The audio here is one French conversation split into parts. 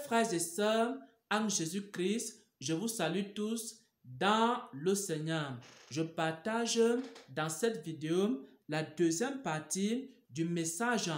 frères et sœurs en Jésus-Christ, je vous salue tous dans le Seigneur. Je partage dans cette vidéo la deuxième partie du message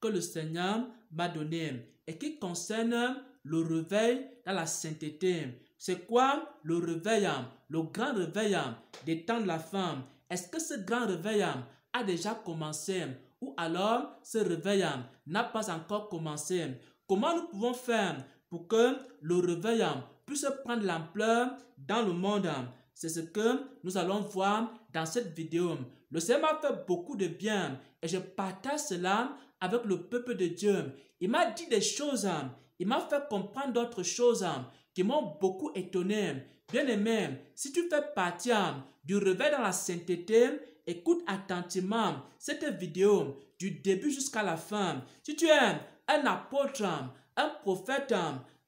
que le Seigneur m'a donné et qui concerne le réveil dans la sainteté. C'est quoi le réveil, le grand réveil des temps de la fin? Est-ce que ce grand réveil a déjà commencé ou alors ce réveil n'a pas encore commencé? Comment nous pouvons faire pour que le réveil puisse prendre l'ampleur dans le monde? C'est ce que nous allons voir dans cette vidéo. Le Seigneur m'a fait beaucoup de bien et je partage cela avec le peuple de Dieu. Il m'a dit des choses, il m'a fait comprendre d'autres choses qui m'ont beaucoup étonné. Bien-aimé, si tu fais partie du réveil dans la sainteté, écoute attentivement cette vidéo du début jusqu'à la fin. Si tu es un apôtre, un prophète,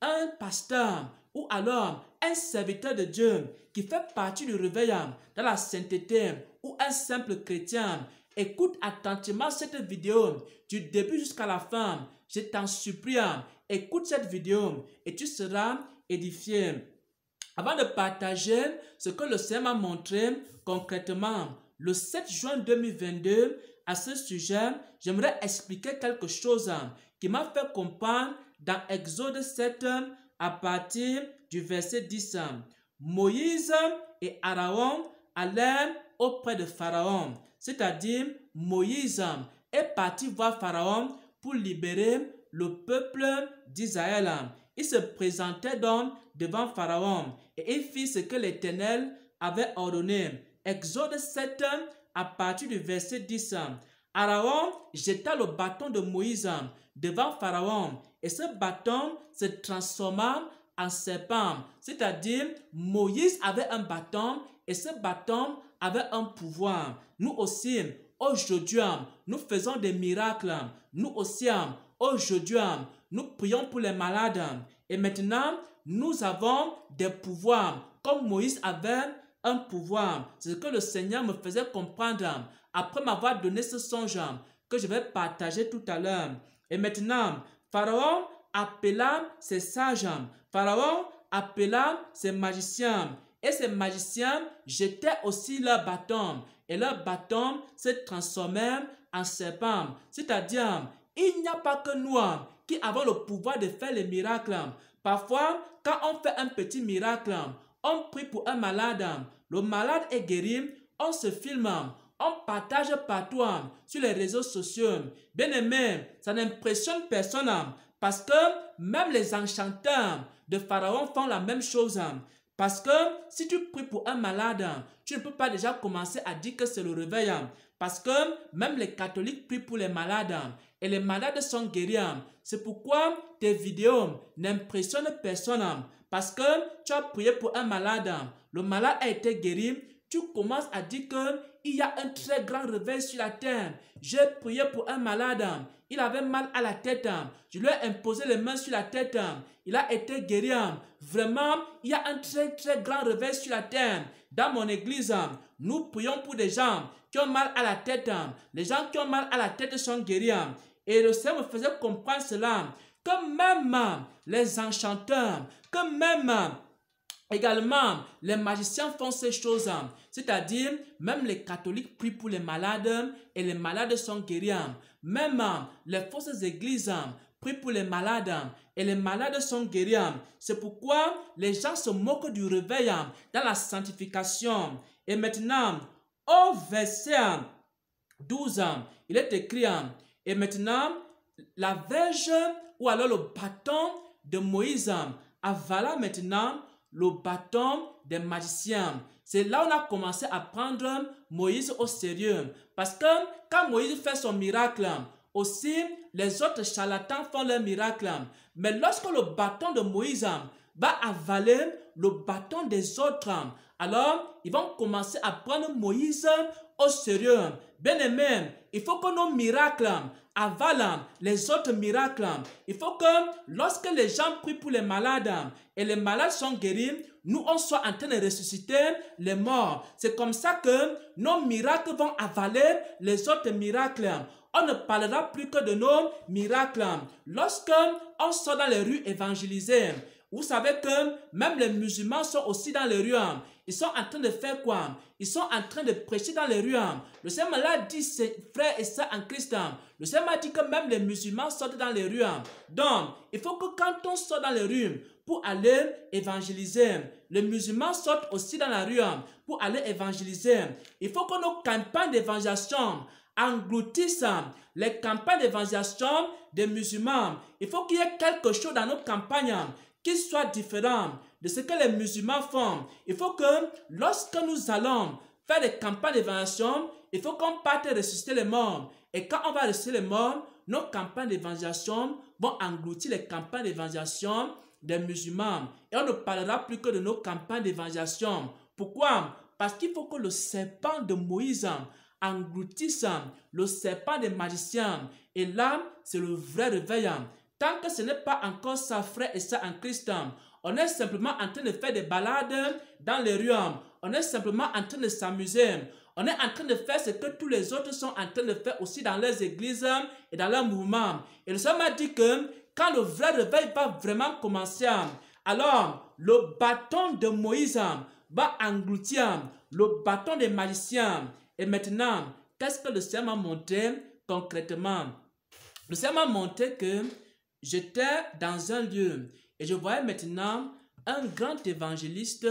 un pasteur ou alors un serviteur de Dieu qui fait partie du réveil dans la sainteté ou un simple chrétien, écoute attentivement cette vidéo du début jusqu'à la fin. Je t'en supplie, écoute cette vidéo et tu seras édifié. Avant de partager ce que le Seigneur m'a montré concrètement, le 7 juin 2022, à ce sujet, j'aimerais expliquer quelque chose qui m'a fait comprendre dans Exode 7 à partir du verset 10. Moïse et Aaron allèrent auprès de Pharaon, c'est-à-dire Moïse est parti voir Pharaon pour libérer le peuple d'Israël. Il se présentait donc devant Pharaon et il fit ce que l'Éternel avait ordonné. Exode 7 à partir du verset 10. Aaron jeta le bâton de Moïse devant Pharaon et ce bâton se transforma en serpent. C'est-à-dire Moïse avait un bâton et ce bâton avait un pouvoir. Nous aussi, aujourd'hui, nous faisons des miracles. Nous aussi, aujourd'hui, nous prions pour les malades. Et maintenant, nous avons des pouvoirs. Comme Moïse avait un pouvoir. C'est ce que le Seigneur me faisait comprendre après m'avoir donné ce songe que je vais partager tout à l'heure. Et maintenant, Pharaon appela ses sages. Pharaon appela ses magiciens. Et ces magiciens jetaient aussi leur bâton. Et leur bâton se transformait en serpent. C'est-à-dire, il n'y a pas que nous qui avons le pouvoir de faire les miracles. Parfois, quand on fait un petit miracle, on prie pour un malade, le malade est guéri, on se filme, on partage partout sur les réseaux sociaux. Bien aimé, ça n'impressionne personne parce que même les enchanteurs de Pharaon font la même chose. Parce que si tu pries pour un malade, tu ne peux pas déjà commencer à dire que c'est le réveil. Parce que même les catholiques prient pour les malades et les malades sont guéris. C'est pourquoi tes vidéos n'impressionnent personne. Parce que tu as prié pour un malade, le malade a été guéri, tu commences à dire qu'il y a un très grand réveil sur la terre. J'ai prié pour un malade, il avait mal à la tête, je lui ai imposé les mains sur la tête, il a été guéri. Vraiment, il y a un très grand réveil sur la terre. Dans mon église, nous prions pour des gens qui ont mal à la tête. Les gens qui ont mal à la tête sont guéris. Et le Seigneur me faisait comprendre cela, que même les enchanteurs, que même également les magiciens font ces choses. C'est-à-dire, même les catholiques prient pour les malades et les malades sont guéris. Même les fausses églises prient pour les malades et les malades sont guéris. C'est pourquoi les gens se moquent du réveil dans la sanctification. Et maintenant, au verset 12, il est écrit, et maintenant, la verge ou alors le bâton de Moïse avala maintenant le bâton des magiciens. C'est là où on a commencé à prendre Moïse au sérieux. Parce que quand Moïse fait son miracle, aussi les autres charlatans font leur miracle. Mais lorsque le bâton de Moïse va avaler le bâton des autres, alors ils vont commencer à prendre Moïse au sérieux. Bien-aimés, il faut que nos miracles avalent les autres miracles. Il faut que lorsque les gens prient pour les malades et les malades sont guéris, nous on soit en train de ressusciter les morts. C'est comme ça que nos miracles vont avaler les autres miracles. On ne parlera plus que de nos miracles. Lorsque on sort dans les rues évangéliser, vous savez que même les musulmans sont aussi dans les rues. Ils sont en train de faire quoi? Ils sont en train de prêcher dans les rues. Le Seigneur l'a dit, frères et sœurs en Christ. Le Seigneur m'a dit que même les musulmans sortent dans les rues. Donc, il faut que quand on sort dans les rues pour aller évangéliser, les musulmans sortent aussi dans la rue pour aller évangéliser. Il faut que nos campagnes d'évangélisation engloutissent les campagnes d'évangélisation des musulmans. Il faut qu'il y ait quelque chose dans nos campagnes qui soit différent de ce que les musulmans font. Il faut que lorsque nous allons faire des campagnes d'évangélisation, il faut qu'on parte ressusciter les morts. Et quand on va ressusciter les morts, nos campagnes d'évangélisation vont engloutir les campagnes d'évangélisation des musulmans. Et on ne parlera plus que de nos campagnes d'évangélisation. Pourquoi? Parce qu'il faut que le serpent de Moïse engloutisse le serpent des magiciens. Et là, c'est le vrai réveil. Tant que ce n'est pas encore ça, frère et ça en Christ, on est simplement en train de faire des balades dans les rues. On est simplement en train de s'amuser. On est en train de faire ce que tous les autres sont en train de faire aussi dans leurs églises et dans leurs mouvements. Et le Seigneur m'a dit que quand le vrai réveil va vraiment commencer, alors le bâton de Moïse va engloutir le bâton des magiciens. Et maintenant, qu'est-ce que le Seigneur m'a montré concrètement? Le Seigneur m'a montré que j'étais dans un lieu et je voyais maintenant un grand évangéliste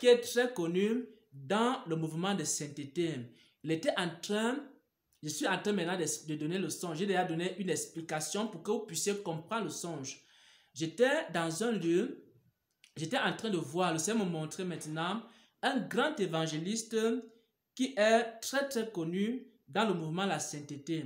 qui est très connu dans le mouvement de sainteté. Il était en train, je suis en train maintenant de donner le songe. J'ai déjà donné une explication pour que vous puissiez comprendre le songe. J'étais dans un lieu, j'étais en train de voir, le Seigneur me montrait maintenant un grand évangéliste qui est très connu dans le mouvement de la sainteté.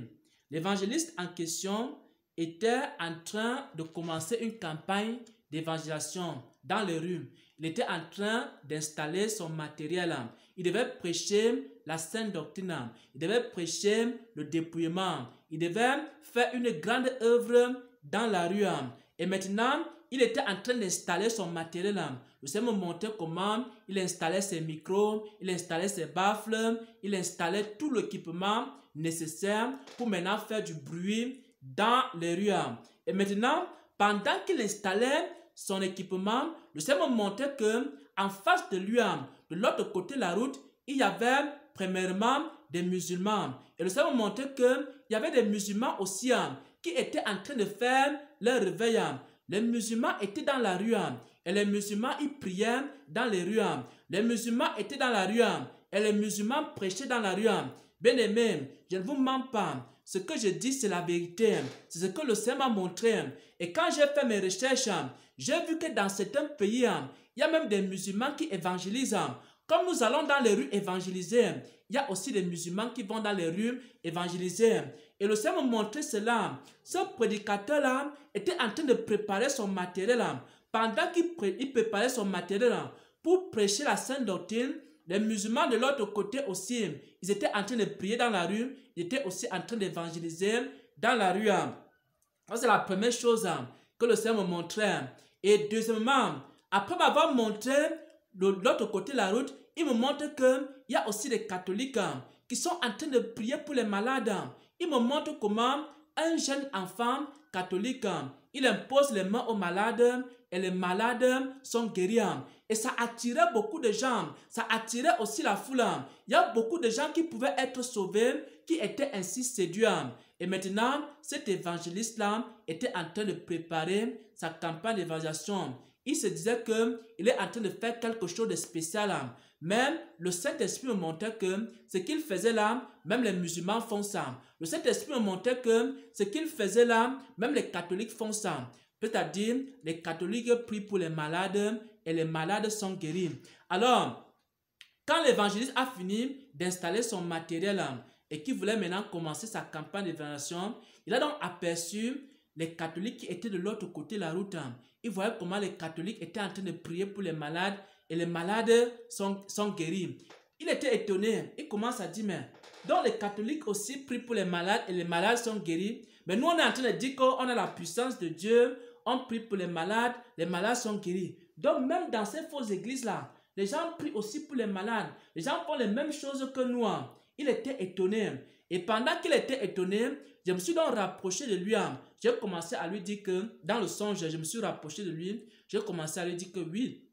L'évangéliste en question était en train de commencer une campagne d'évangélisation dans les rues. Il était en train d'installer son matériel. Il devait prêcher la sainte doctrine. Il devait prêcher le dépouillement. Il devait faire une grande œuvre dans la rue. Et maintenant, il était en train d'installer son matériel. Le Seigneur me montrait comment il installait ses micros, il installait ses baffles, il installait tout l'équipement nécessaire pour maintenant faire du bruit dans les rues. Et maintenant, pendant qu'il installait son équipement, le Seigneur me montrait que en face de lui, de l'autre côté de la route, il y avait premièrement des musulmans. Et le Seigneur me montrait qu'il y avait des musulmans aussi qui étaient en train de faire leur réveil. Les musulmans étaient dans la rue et les musulmans ils priaient dans les rues. Les musulmans étaient dans la rue et les musulmans prêchaient dans la rue. Bien-aimés, je ne vous mens pas. Ce que je dis, c'est la vérité. C'est ce que le Seigneur m'a montré. Et quand j'ai fait mes recherches, j'ai vu que dans certains pays, il y a même des musulmans qui évangélisent. Comme nous allons dans les rues évangéliser, il y a aussi des musulmans qui vont dans les rues évangéliser. Et le Seigneur m'a montré cela. Ce prédicateur-là était en train de préparer son matériel. Pendant qu'il préparait son matériel pour prêcher la sainte doctrine, les musulmans de l'autre côté aussi, ils étaient en train de prier dans la rue, ils étaient aussi en train d'évangéliser dans la rue. C'est la première chose que le Seigneur me montrait. Et deuxièmement, après m'avoir montré de l'autre côté de la route, il me montre qu'il y a aussi des catholiques qui sont en train de prier pour les malades. Il me montre comment un jeune enfant catholique, il impose les mains aux malades et les malades sont guéris. Et ça attirait beaucoup de gens. Ça attirait aussi la foule. Il y a beaucoup de gens qui pouvaient être sauvés, qui étaient ainsi séduits. Et maintenant, cet évangéliste-là était en train de préparer sa campagne d'évangélisation. Il se disait qu'il est en train de faire quelque chose de spécial. Même le Saint-Esprit me montrait que ce qu'il faisait là, même les musulmans font ça. Le Saint-Esprit me montrait que ce qu'il faisait là, même les catholiques font ça. C'est-à-dire, les catholiques prient pour les malades et les malades sont guéris. Alors, quand l'évangéliste a fini d'installer son matériel et qu'il voulait maintenant commencer sa campagne d'évangélisation, il a donc aperçu les catholiques qui étaient de l'autre côté de la route. Il voyait comment les catholiques étaient en train de prier pour les malades et les malades sont guéris. Il était étonné. Il commence à dire, mais Donc les catholiques aussi prient pour les malades et les malades sont guéris. Mais nous, on est en train de dire qu'on a la puissance de Dieu. On prie pour les malades sont guéris. Donc même dans ces fausses églises-là, les gens prient aussi pour les malades. Les gens font les mêmes choses que nous. Il était étonné. Et pendant qu'il était étonné, je me suis donc rapproché de lui. J'ai commencé à lui dire que, dans le songe, je me suis rapproché de lui. J'ai commencé à lui dire que oui,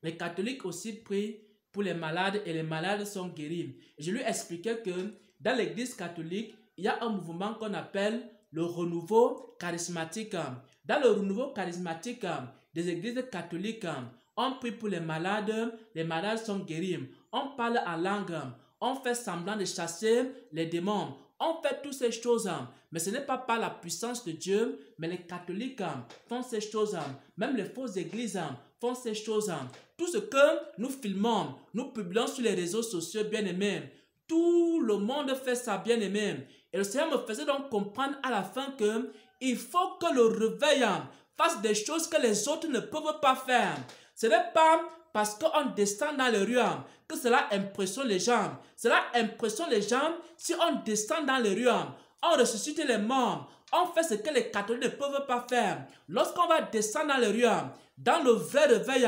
les catholiques aussi prient pour les malades et les malades sont guéris. Et je lui expliquais que dans l'église catholique, il y a un mouvement qu'on appelle le renouveau charismatique. Dans le renouveau charismatique des églises catholiques, on prie pour les malades sont guéris. On parle en langue, on fait semblant de chasser les démons. On fait toutes ces choses, mais ce n'est pas par la puissance de Dieu, mais les catholiques font ces choses, même les fausses églises font ces choses. Tout ce que nous filmons, nous publions sur les réseaux sociaux, bien-aimés, tout le monde fait ça, bien-aimé. Et le Seigneur me faisait donc comprendre à la fin que il faut que le réveil fasse des choses que les autres ne peuvent pas faire. Ce n'est pas parce qu'on descend dans les rues que cela impressionne les gens. Cela impressionne les gens si on descend dans les rues, on ressuscite les morts, on fait ce que les catholiques ne peuvent pas faire. Lorsqu'on va descendre dans les rues, dans le vrai réveil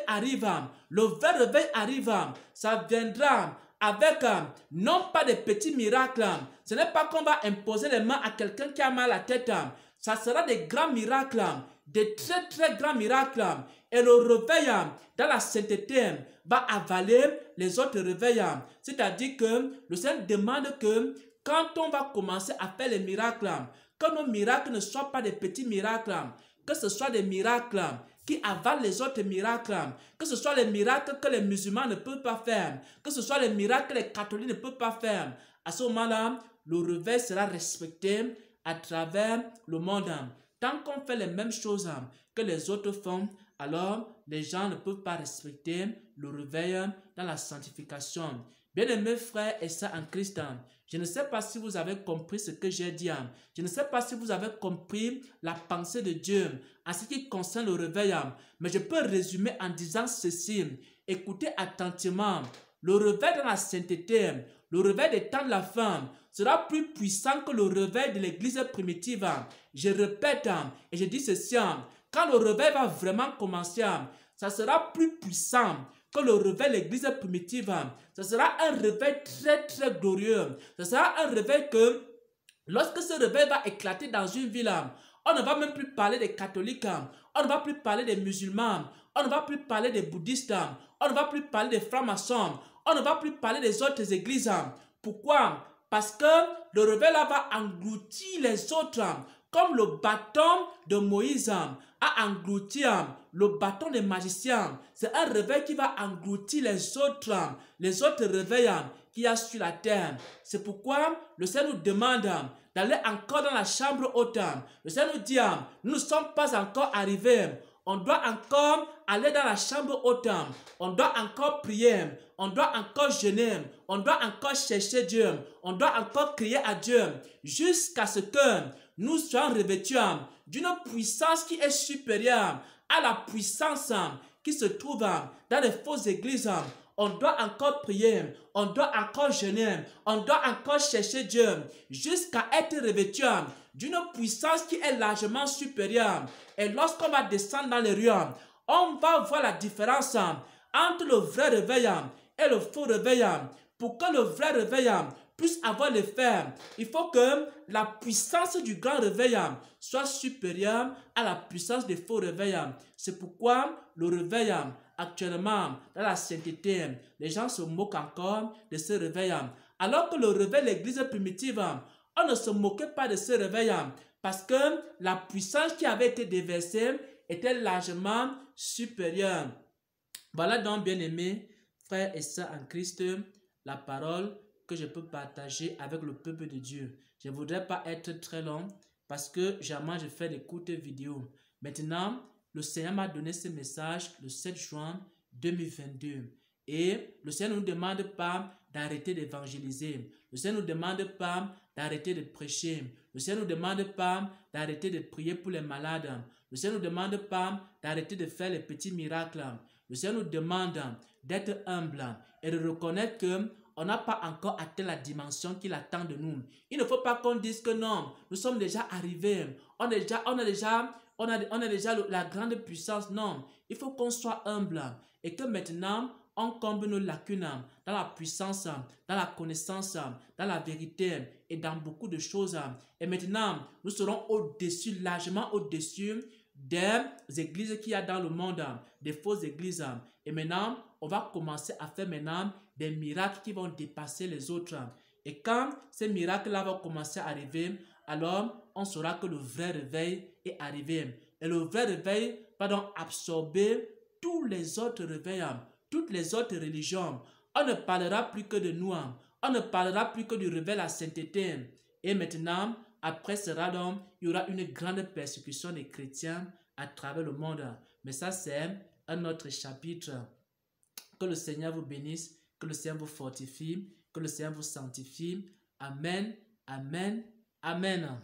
arrive. Le vrai réveil arrive. Ça viendra avec non pas des petits miracles. Ce n'est pas qu'on va imposer les mains à quelqu'un qui a mal à la tête. Ça sera des grands miracles, des très très grands miracles. Et le réveil dans la sainteté va avaler les autres réveils. C'est-à-dire que le Seigneur demande que quand on va commencer à faire les miracles, que nos miracles ne soient pas des petits miracles, que ce soit des miracles qui avalent les autres miracles, que ce soit les miracles que les musulmans ne peuvent pas faire, que ce soit les miracles que les catholiques ne peuvent pas faire. À ce moment-là, le réveil sera respecté à travers le monde. Tant qu'on fait les mêmes choses que les autres font, alors les gens ne peuvent pas respecter le réveil dans la sanctification. Bien-aimés frères et sœurs en Christ, je ne sais pas si vous avez compris ce que j'ai dit. Je ne sais pas si vous avez compris la pensée de Dieu en ce qui concerne le réveil. Mais je peux résumer en disant ceci. Écoutez attentivement. Le réveil dans la sainteté, le réveil des temps de la fin sera plus puissant que le réveil de l'église primitive. Je répète et je dis ceci. Quand le réveil va vraiment commencer, ça sera plus puissant que le réveil de l'église primitive. Ce sera un réveil très très glorieux. Ce sera un réveil que lorsque ce réveil va éclater dans une ville, on ne va même plus parler des catholiques, on ne va plus parler des musulmans, on ne va plus parler des bouddhistes, on ne va plus parler des francs-maçons, on ne va plus parler des autres églises. Pourquoi? Parce que le réveil là va engloutir les autres, comme le bâton de Moïse a englouti le bâton des magiciens. C'est un réveil qui va engloutir les autres réveils qu'il y a sur la terre. C'est pourquoi le Seigneur nous demande d'aller encore dans la chambre haute. Le Seigneur nous dit, nous ne sommes pas encore arrivés. On doit encore aller dans la chambre haute. On doit encore prier. On doit encore jeûner. On doit encore chercher Dieu. On doit encore crier à Dieu jusqu'à ce que nous soyons revêtus d'une puissance qui est supérieure à la puissance qui se trouve dans les fausses églises. On doit encore prier, on doit encore jeûner, on doit encore chercher Dieu jusqu'à être revêtu d'une puissance qui est largement supérieure. Et lorsqu'on va descendre dans les rues, on va voir la différence entre le vrai réveil et le faux réveil. Pour que le vrai réveil puisse avoir l'effet, il faut que la puissance du grand réveil soit supérieure à la puissance des faux réveils. C'est pourquoi le réveil actuellement dans la sainteté, les gens se moquent encore de ce réveil. Alors que le réveil de l'église primitive, on ne se moquait pas de ce réveil parce que la puissance qui avait été déversée était largement supérieure. Voilà donc, bien-aimés frères et sœurs en Christ, la parole que je peux partager avec le peuple de Dieu. Je ne voudrais pas être très long parce que jamais je fais des courtes vidéos. Maintenant, le Seigneur m'a donné ce message le 7 juin 2022. Et le Seigneur ne nous demande pas d'arrêter d'évangéliser. Le Seigneur ne nous demande pas d'arrêter de prêcher. Le Seigneur ne nous demande pas d'arrêter de prier pour les malades. Le Seigneur ne nous demande pas d'arrêter de faire les petits miracles. Le Seigneur nous demande d'être humble et de reconnaître que on n'a pas encore atteint la dimension qu'il attend de nous. Il ne faut pas qu'on dise que non, nous sommes déjà arrivés, on a déjà la grande puissance. Non, il faut qu'on soit humble et que maintenant, on comble nos lacunes dans la puissance, dans la connaissance, dans la vérité et dans beaucoup de choses. Et maintenant, nous serons au-dessus, largement au-dessus des églises qu'il y a dans le monde, des fausses églises. Et maintenant, on va commencer à faire maintenant des miracles qui vont dépasser les autres. Et quand ces miracles-là vont commencer à arriver, alors on saura que le vrai réveil est arrivé. Et le vrai réveil va donc absorber tous les autres réveils, toutes les autres religions. On ne parlera plus que de nous. On ne parlera plus que du réveil à la sainteté. Et maintenant, après cela, donc, il y aura une grande persécution des chrétiens à travers le monde. Mais ça, c'est un autre chapitre. Que le Seigneur vous bénisse, que le Seigneur vous fortifie, que le Seigneur vous sanctifie. Amen, amen, amen.